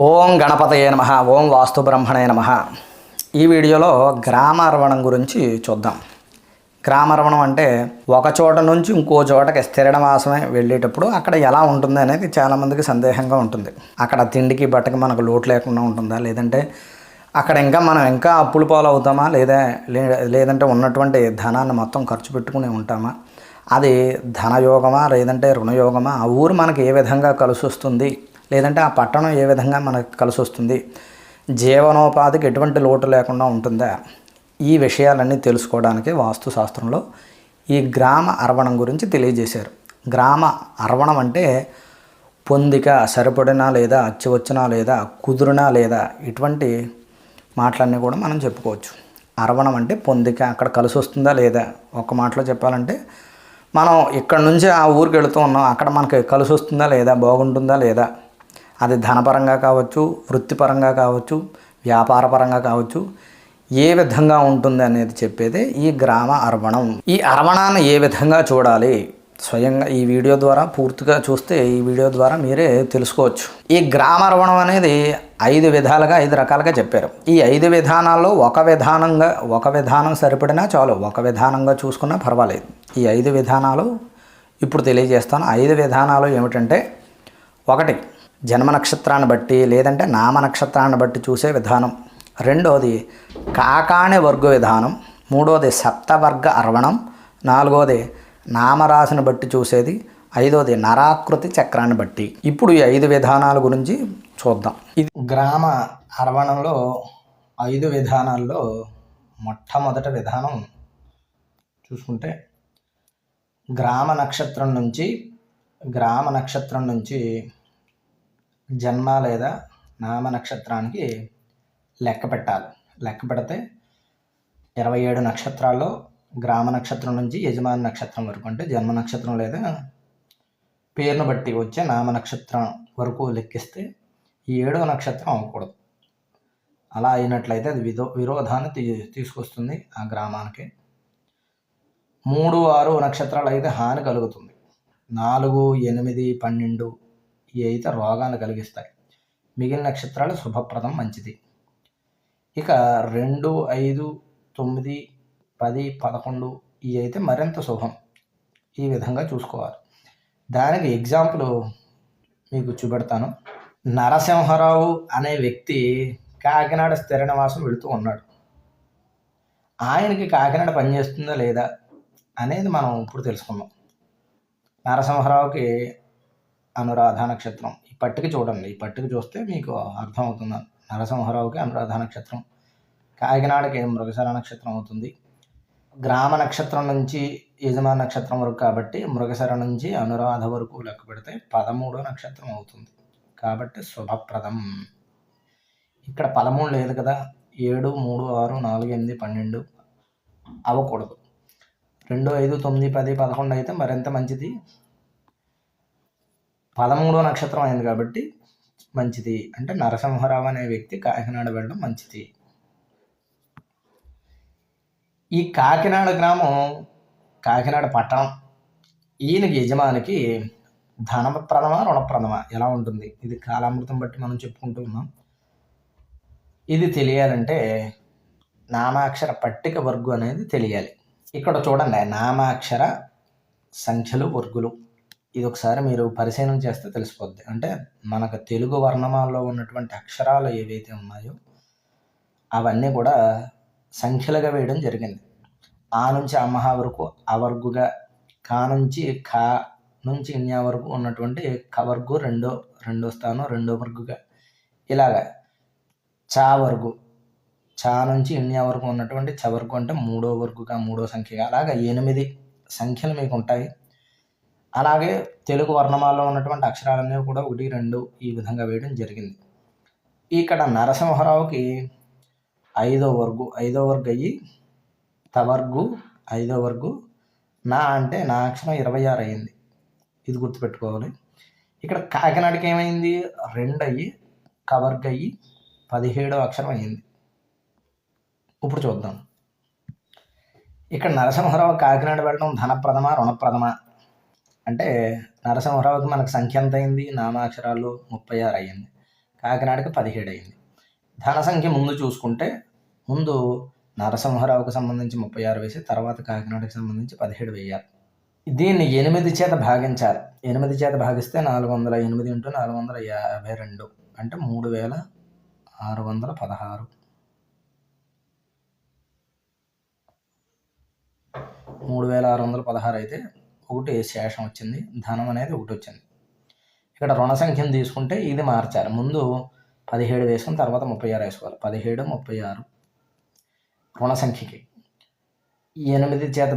ఓం గణపతయే నమః. ఓం వాస్తు బ్రహ్మణే నమః. ఈ వీడియోలో గ్రామార్వణం గురించి చూద్దాం. గ్రామార్వణం అంటే ఒక చోట నుంచి ఇంకో చోటకి స్థిర నివాసమే వెళ్ళేటప్పుడు అక్కడ ఎలా ఉంటుంది అనేది చాలామందికి సందేహంగా ఉంటుంది. అక్కడ తిండికి బట్టకి మనకు లోటు లేకుండా ఉంటుందా, లేదంటే అక్కడ మనం ఇంకా అప్పులు పాలు అవుతామా, లేదంటే ఉన్నటువంటి ధనాన్ని మొత్తం ఖర్చు పెట్టుకుని ఉంటామా, అది ధనయోగమా లేదంటే రుణయోగమా, ఆ ఊరు మనకి ఏ విధంగా కలిసి వస్తుంది, లేదంటే ఆ పట్టణం ఏ విధంగా మనకు కలిసి వస్తుంది, జీవనోపాధికి ఎటువంటి లోటు లేకుండా ఉంటుందా, ఈ విషయాలన్నీ తెలుసుకోవడానికి వాస్తుశాస్త్రంలో ఈ గ్రామ అర్వణం గురించి తెలియజేశారు. గ్రామ అర్వణం అంటే పొందిక, సరిపడినా లేదా, అచ్చి వచ్చినా లేదా, కుదురునా లేదా, ఇటువంటి మాటలన్నీ కూడా మనం చెప్పుకోవచ్చు. అర్వణం అంటే పొందిక, అక్కడ కలిసి వస్తుందా లేదా. ఒక మాటలో చెప్పాలంటే మనం ఇక్కడ నుంచి ఆ ఊరికి వెళుతూ ఉన్నాం, అక్కడ మనకి కలిసి వస్తుందా లేదా, బాగుంటుందా లేదా, అది ధనపరంగా కావచ్చు, వృత్తిపరంగా కావచ్చు, వ్యాపారపరంగా కావచ్చు, ఏ విధంగా ఉంటుంది అనేది చెప్పేదే ఈ గ్రామ అర్వణం. ఈ అర్వణాన్ని ఏ విధంగా చూడాలి, స్వయంగా ఈ వీడియో ద్వారా పూర్తిగా చూస్తే ఈ వీడియో ద్వారా మీరే తెలుసుకోవచ్చు. ఈ గ్రామ అర్వణం అనేది 5 విధాలుగా 5 రకాలుగా చెప్పారు. ఈ 5 విధానాల్లో ఒక విధానం సరిపడినా చాలు, ఒక విధానంగా చూసుకున్నా పర్వాలేదు. ఈ 5 విధానాలు ఇప్పుడు తెలియజేస్తాను. 5 విధానాలు ఏమిటంటే, 1 జన్మ నక్షత్రాన్ని బట్టి లేదంటే నామ నక్షత్రాన్ని బట్టి చూసే విధానం, 2వది కాకాణి వర్గ విధానం, 3వది సప్తవర్గ అర్వణం, 4వది నామరాశిని బట్టి చూసేది, 5వది నరాకృతి చక్రాన్ని బట్టి. ఇప్పుడు ఈ 5 విధానాల గురించి చూద్దాం. ఇది గ్రామ అర్వణంలో 5 విధానాల్లో మొట్టమొదటి విధానం చూసుకుంటే, గ్రామ నక్షత్రం నుంచి జన్మ లేదా నామ నక్షత్రానికి లెక్క పెట్టాలి. లెక్క పెడితే 27 నక్షత్రాల్లో గ్రామ నక్షత్రం నుంచి యజమాని నక్షత్రం వరకు, అంటే జన్మ నక్షత్రం లేదా పేరును బట్టి వచ్చే నామ నక్షత్రం వరకు లెక్కిస్తే ఈ 7వ నక్షత్రం అవ్వకూడదు. అలా అయినట్లయితే అది విరోధాన్ని తీసుకొస్తుంది ఆ గ్రామానికి. 3, 6 నక్షత్రాలు అయితే హాని కలుగుతుంది. 4, 8, 12 ఇవి అయితే రోగాన్ని కలిగిస్తాయి. మిగిలిన నక్షత్రాలు శుభప్రదం, మంచిది. ఇక 2, 5, 9, 10, 11 ఇవి అయితే మరింత శుభం. ఈ విధంగా చూసుకోవాలి. దానికి ఎగ్జాంపుల్ మీకు చూపెడతాను. నరసింహారావు అనే వ్యక్తి కాకినాడ స్థిర నివాసం వెళుతూ ఉన్నాడు. ఆయనకి కాకినాడ పనిచేస్తుందా లేదా అనేది మనం ఇప్పుడు తెలుసుకుందాం. నరసింహారావుకి అనురాధ నక్షత్రం. ఈ పట్టిక చూడండి, ఈ పట్టిక చూస్తే మీకు అర్థమవుతుంది. నరసింహారావుకి అనురాధ నక్షత్రం, కాకినాడకి మృగశిర నక్షత్రం అవుతుంది. గ్రామ నక్షత్రం నుంచి యజమాని నక్షత్రం వరకు కాబట్టి మృగశిర నుంచి అనురాధ వరకు లెక్క పెడితే 13వ నక్షత్రం అవుతుంది. కాబట్టి శుభప్రదం. ఇక్కడ 13 లేదు కదా, 7, 3, 6, 4, 8, 12 అవ్వకూడదు. 2, 5, 9, 10, 11 అయితే మరింత మంచిది. 13వ నక్షత్రం అయింది కాబట్టి మంచిది. అంటే నరసింహారావు అనే వ్యక్తి కాకినాడ వెళ్ళడం మంచిది. ఈ కాకినాడ గ్రామం, కాకినాడ పట్టణం, ఈయనకి యజమానికి ధనప్రదమా రుణప్రదమా ఎలా ఉంటుంది, ఇది కాలామృతం బట్టి మనం చెప్పుకుంటూ ఉన్నాం. ఇది తెలియాలంటే నామాక్షర పట్టిక వర్గు అనేది తెలియాలి. ఇక్కడ చూడండి, నామాక్షర సంఖ్యలు, వర్గులు, ఇది ఒకసారి మీరు పరిశీలన చేస్తే తెలిసిపోద్ది. అంటే మనకు తెలుగు వర్ణమాలలో ఉన్నటువంటి అక్షరాలు ఏవైతే ఉన్నాయో అవన్నీ కూడా సంఖ్యలుగా వేయడం జరిగింది. ఆ నుంచి అమహా వరకు అవర్గుగా, కా నుంచి ఖా నుంచి ఇన్యా వరకు ఉన్నటువంటి కవర్గు రెండో స్థానం, 2వ వర్గుగా, ఇలాగా చా వర్గు, చా నుంచి ఇన్యా వరకు ఉన్నటువంటి చవర్గు అంటే 3వ వర్గుగా, 3వ సంఖ్యగా, అలాగా 8 సంఖ్యలు మీకు ఉంటాయి. అలాగే తెలుగు వర్ణమాలలో ఉన్నటువంటి అక్షరాలన్నీ కూడా 1, 2 ఈ విధంగా వేయడం జరిగింది. ఇక్కడ నరసింహారావుకి 5వ వర్గు అయ్యి తవర్గు 5వ వర్గు, నా అంటే నా అక్షరం 26 అయ్యింది. ఇది గుర్తుపెట్టుకోవాలి. ఇక్కడ కాకినాడకి ఏమైంది, 2 అయ్యి కవర్గ్ అయ్యి 17వ అక్షరం అయ్యింది. ఇప్పుడు చూద్దాం. ఇక్కడ నరసింహారావు కాకినాడ వెళ్ళడం ధనప్రదమా రుణప్రదమా అంటే, నరసింహారావుకి మనకు సంఖ్య ఎంత అయింది, నామాక్షరాలు 36 అయ్యింది. కాకినాడకి 17 అయింది. ధన సంఖ్య ముందు చూసుకుంటే ముందు నరసింహారావుకి సంబంధించి 36 వేసి తర్వాత కాకినాడకి సంబంధించి 17 వేయాలి. దీన్ని 8 చేత భాగించాలి. 8 చేత భాగిస్తే 408 ఇంటూ 452 అంటే 3616. 3616 అయితే ఒకటి శేషం వచ్చింది, ధనం అనేది ఒకటి వచ్చింది. ఇక్కడ రుణ సంఖ్యను తీసుకుంటే ఇది మార్చాలి. ముందు 17 వేసుకుని తర్వాత 36 వేసుకోవాలి. 17, 36 రుణ సంఖ్యకి 8 చేత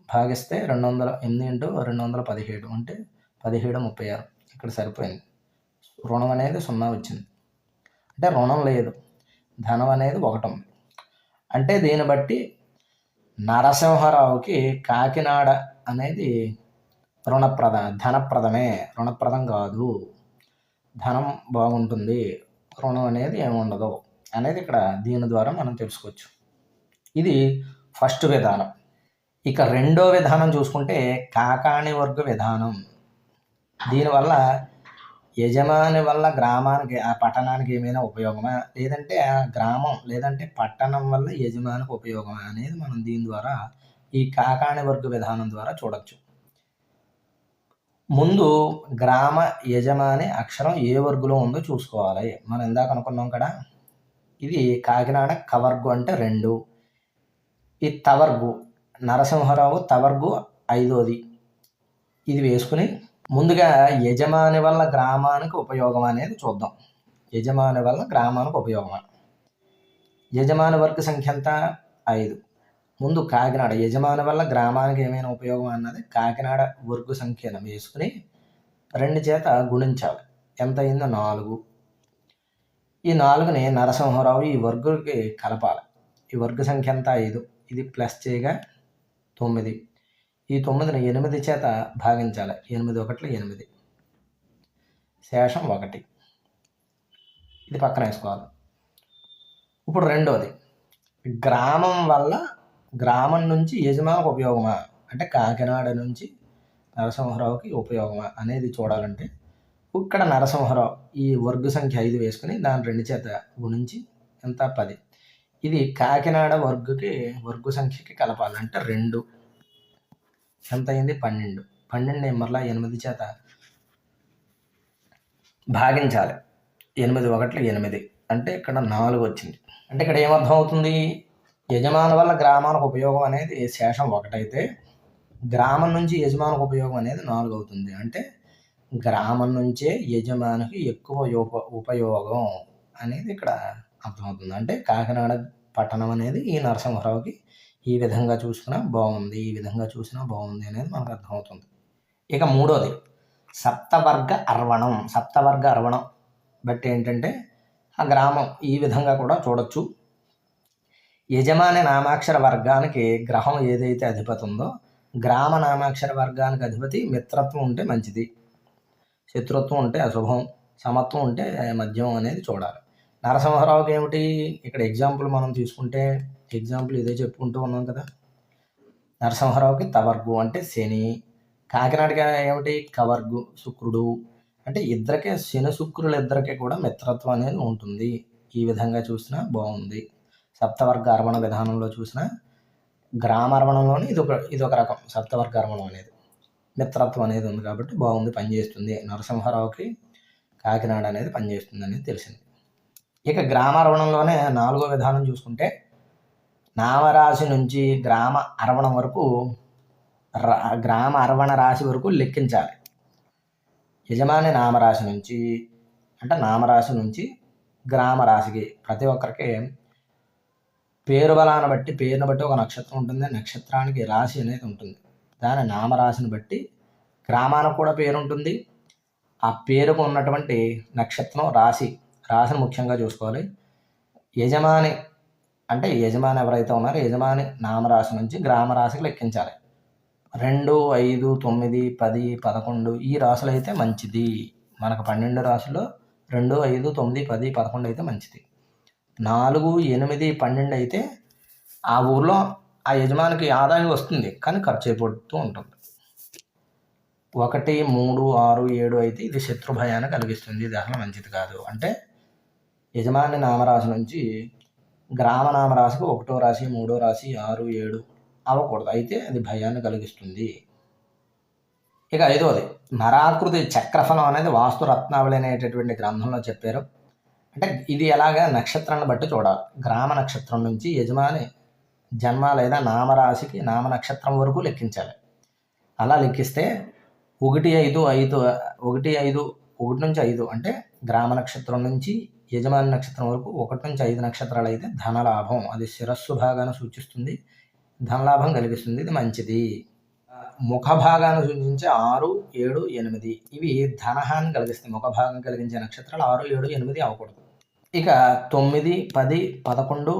భాగిస్తే 8 ఇంటూ 217 అంటే 17, 36 ఇక్కడ సరిపోయింది. రుణం అనేది 0 వచ్చింది, అంటే రుణం లేదు, ధనం అనేది 1 ఉంది. అంటే దీన్ని బట్టి నరసింహారావుకి కాకినాడ అనేది ధనప్రదమే, రుణప్రదం కాదు. ధనం బాగుంటుంది, రుణం అనేది ఏముండదు అనేది ఇక్కడ దీని ద్వారా మనం తెలుసుకోవచ్చు. ఇది ఫస్ట్ విధానం. ఇక రెండో విధానం చూసుకుంటే కాకాణి వర్గ విధానం. దీనివల్ల యజమాని వల్ల గ్రామానికి ఆ పట్టణానికి ఏమైనా ఉపయోగమా, లేదంటే ఆ గ్రామం లేదంటే పట్టణం వల్ల యజమానికి ఉపయోగమా అనేది మనం దీని ద్వారా ఈ కాకాణి వర్గ విధానం ద్వారా చూడొచ్చు. ముందు గ్రామ యజమాని అక్షరం ఏ వర్గులో ఉందో చూసుకోవాలి. మనం ఇందాక అనుకున్నాం కదా, ఇది కాకినాడ కవర్గు అంటే 2, ఈ తవర్గు నరసింహారావు తవర్గు 5ది. ఇది వేసుకుని ముందుగా యజమాని వల్ల గ్రామానికి ఉపయోగం అనేది చూద్దాం. యజమాని వల్ల గ్రామానికి ఉపయోగమా, యజమాని వర్గ సంఖ్య ఎంత 5. ముందు కాకినాడ యజమాని వల్ల గ్రామానికి ఏమైనా ఉపయోగం అన్నది కాకినాడ వర్గ సంఖ్యను వేసుకుని 2 చేత గుణించాలి. ఎంత అయిందో 4. ఈ 4ని నరసింహారావు ఈ వర్గుకి కలపాలి. ఈ వర్గ సంఖ్య ఎంత 5, ఇది ప్లస్ చేయగా 9. ఈ 9ని 8 చేత భాగించాలి. 8 1 8, శేషం 1. ఇది పక్కన వేసుకోవాలి. ఇప్పుడు రెండోది, గ్రామం నుంచి యజమానికి ఉపయోగమా అంటే కాకినాడ నుంచి నరసింహారావుకి ఉపయోగమా అనేది చూడాలంటే ఇక్కడ నరసింహారావు ఈ వర్గ సంఖ్య 5 వేసుకుని దాని 2 చేత గుణించి ఎంత 10. ఇది కాకినాడ వర్గ సంఖ్యకి కలపాలంటే 2 ఎంత అయింది 12. 12 మరలా 8 చేత భాగించాలి. 8 1 8 అంటే ఇక్కడ 4 వచ్చింది. అంటే ఇక్కడ ఏమర్థం అవుతుంది, యజమాని వల్ల గ్రామానికి ఉపయోగం అనేది శేషం 1 అయితే గ్రామం నుంచి యజమానికి ఉపయోగం అనేది 4 అవుతుంది. అంటే గ్రామం నుంచే యజమానికి ఎక్కువ ఉపయోగం అనేది ఇక్కడ అర్థమవుతుంది. అంటే కాకినాడ పట్టణం అనేది ఈ నరసింహారావుకి ఈ విధంగా చూసినా బాగుంది, ఈ విధంగా చూసినా బాగుంది అనేది మనకు అర్థమవుతుంది. ఇక మూడోది సప్తవర్గ అర్వణం. సప్తవర్గ అర్వణం బట్టి ఏంటంటే ఆ గ్రామం ఈ విధంగా కూడా చూడొచ్చు. యజమాని నామాక్షర వర్గానికి గ్రహం ఏదైతే అధిపతి ఉందో గ్రామ నామాక్షర వర్గానికి అధిపతి మిత్రత్వం ఉంటే మంచిది, శత్రుత్వం ఉంటే అశుభం, సమత్వం ఉంటే మధ్యం అనేది చూడాలి. నరసింహారావుకి ఏమిటి ఇక్కడ ఎగ్జాంపుల్ మనం తీసుకుంటే ఎగ్జాంపుల్ ఇదే చెప్పుకుంటూ ఉన్నాం కదా. నరసింహారావుకి తవర్గు అంటే శని, కాకినాడకి ఏమిటి కవర్గు శుక్రుడు. అంటే ఇద్దరికే శని శుక్రులు ఇద్దరికీ కూడా మిత్రత్వం అనేది ఉంటుంది. ఈ విధంగా చూసినా బాగుంది. సప్తవర్గ అర్వణ విధానంలో చూసినా గ్రామార్వణంలోని ఇదొక రకం సప్తవర్గ అర్వణం అనేది మిత్రత్వం అనేది ఉంది కాబట్టి బాగుంది, పనిచేస్తుంది. నరసింహారావుకి కాకినాడ అనేది పనిచేస్తుంది అనేది తెలిసింది. ఇక గ్రామార్వణంలోనే 4వ విధానం చూసుకుంటే నామరాశి నుంచి గ్రామ అర్వణం వరకు గ్రామ అర్వణ రాశి వరకు లెక్కించాలి. యజమాని నామరాశి నుంచి అంటే నామరాశి నుంచి గ్రామ రాశికి ప్రతి ఒక్కరికి పేరును బట్టి ఒక నక్షత్రం ఉంటుంది. నక్షత్రానికి రాశి అనేది ఉంటుంది. దాని నామరాశిని బట్టి గ్రామానికి కూడా పేరు ఉంటుంది. ఆ పేరుకు ఉన్నటువంటి నక్షత్రం రాశిని ముఖ్యంగా చూసుకోవాలి. యజమాని ఎవరైతే ఉన్నారో యజమాని నామరాశి నుంచి గ్రామ రాశికి లెక్కించాలి. 2, 5, 9, 10, 11 ఈ రాశులు అయితే మంచిది. మనకు 12 రాశుల్లో 2, 5, 9, 10, 11 అయితే మంచిది. 4, 8, 12 అయితే ఆ ఊర్లో ఆ యజమానికి ఆదాయం వస్తుంది కానీ ఖర్చు అయిపోతూ ఉంటుంది. 1, 3, 6, 7 అయితే ఇది శత్రుభయాన్ని కలిగిస్తుంది. ఇది అసలు మంచిది కాదు. అంటే యజమాని నామరాశి నుంచి గ్రామ నామరాశికి 1వ రాశి, 3వ రాశి, 6, 7 అవ్వకూడదు. అయితే అది భయాన్ని కలిగిస్తుంది. ఇక 5వది నరాకృతి చక్రఫలం అనేది వాస్తు రత్నావళి అనేటటువంటి గ్రంథంలో చెప్పారు. అంటే ఇది ఎలాగా నక్షత్రాన్ని బట్టి చూడాలి. గ్రామ నక్షత్రం నుంచి యజమాని జన్మ లేదా నామరాశికి నామ నక్షత్రం వరకు లెక్కించాలి. అలా లెక్కిస్తే 1, 5, 1 నుంచి 5 అంటే గ్రామ నక్షత్రం నుంచి యజమాని నక్షత్రం వరకు 1 నుంచి 5 నక్షత్రాలు అయితే ధనలాభం, అది శిరస్సు భాగాన్ని సూచిస్తుంది, ధనలాభం కలిగిస్తుంది. ఇది మంచిది. ముఖ భాగాన్ని సూచించే 6, 7, 8 ఇవి ధనహాన్ని కలిగిస్తాయి. ముఖ భాగం కలిగించే నక్షత్రాలు 6, 7, 8 అవ్వకూడదు. ఇక 9, 10, 11,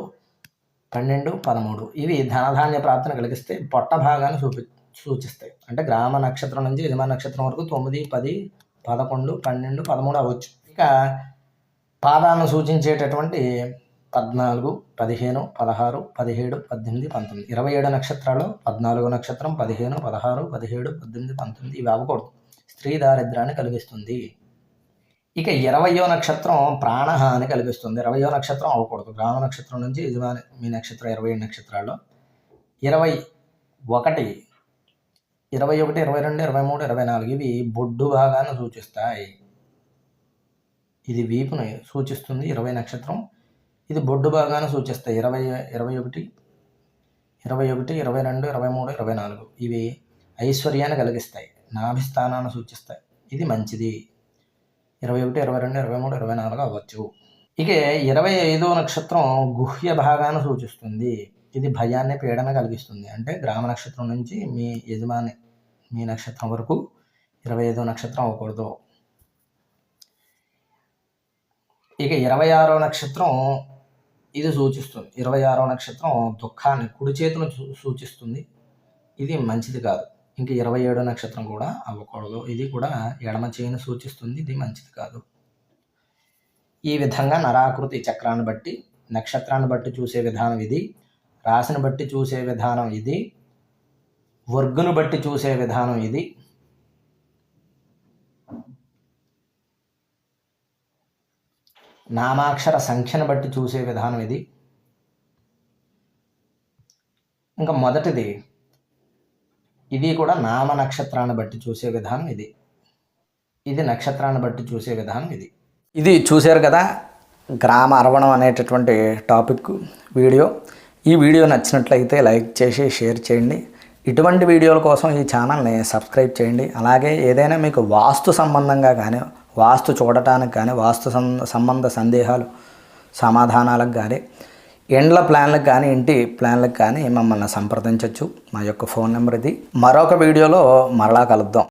12, 13 ఇవి ధనధాన్య ప్రాప్తిని కలిగిస్తే పొట్ట భాగాన్ని సూచిస్తాయి. అంటే గ్రామ నక్షత్రం నుంచి యజమాని నక్షత్రం వరకు 9, 10, 11, 12, 13 అవ్వచ్చు. ఇక పాదాలను సూచించేటటువంటి 14, 15, 16, 17, 18, 19 27 నక్షత్రాలు 14వ నక్షత్రం 15, 16, 17, 18, 19 ఇవి అవ్వకూడదు. స్త్రీ దారిద్ర్యాన్ని కలిగిస్తుంది. ఇక 20వ నక్షత్రం ప్రాణహాని కలిగిస్తుంది. 20వ నక్షత్రం అవ్వకూడదు. గ్రామ నక్షత్రం నుంచి యజమాని మీ నక్షత్రం 27 నక్షత్రాల్లో 21, 21, 22, 23, 24 ఇవి బొడ్డు భాగాన్ని సూచిస్తాయి. ఇది వీపుని సూచిస్తుంది 20 నక్షత్రం. ఇది బొడ్డు భాగాన్ని సూచిస్తాయి 21, 22, 22, 23, 24 ఇవి ఐశ్వర్యాన్ని కలిగిస్తాయి, నాభిస్థానాన్ని సూచిస్తాయి. ఇది మంచిది. 21, 22, 23, 24 అవ్వచ్చు. ఇక 25వ నక్షత్రం గుహ్య భాగాన్ని సూచిస్తుంది. ఇది భయాన్ని పీడన కలిగిస్తుంది. అంటే గ్రామ నక్షత్రం నుంచి మీ యజమాని మీ నక్షత్రం వరకు 25వ నక్షత్రం అవ్వకూడదు. ఇక 26వ నక్షత్రం ఇది సూచిస్తుంది. 26వ నక్షత్రం దుఃఖాన్ని కుడి చేతును సూచిస్తుంది. ఇది మంచిది కాదు. ఇంకా 27వ నక్షత్రం కూడా అవ్వకూడదు. ఇది కూడా ఎడమ చేయిని సూచిస్తుంది. ఇది మంచిది కాదు. ఈ విధంగా నరాకృతి చక్రాన్ని బట్టి, నక్షత్రాన్ని బట్టి చూసే విధానం ఇది, రాశిని బట్టి చూసే విధానం ఇది, వర్గును బట్టి చూసే విధానం ఇది, నామాక్షర సంఖ్యను బట్టి చూసే విధానం ఇది. ఇంకా మొదటిది ఇది కూడా నామ నక్షత్రాన్ని బట్టి చూసే విధానం ఇది. ఇది నక్షత్రాన్ని బట్టి చూసే విధానం ఇది. ఇది చూశారు కదా గ్రామ అరవణం అనేటటువంటి టాపిక్ వీడియో. ఈ వీడియో నచ్చినట్లయితే లైక్ చేసి షేర్ చేయండి. ఇటువంటి వీడియోల కోసం ఈ ఛానల్ని సబ్స్క్రైబ్ చేయండి. అలాగే ఏదైనా మీకు వాస్తు సంబంధంగా కానీ, వాస్తు చూడటానికి కానీ, వాస్తు సంబంధ సందేహాలు సమాధానాలకు కానీ, ఎండ్ల ప్లాన్లకు కానీ, ఇంటి ప్లాన్లకు కానీ మమ్మల్ని సంప్రదించవచ్చు. మా యొక్క ఫోన్ నెంబర్ ఇది. మరొక వీడియోలో మరలా కలుద్దాం.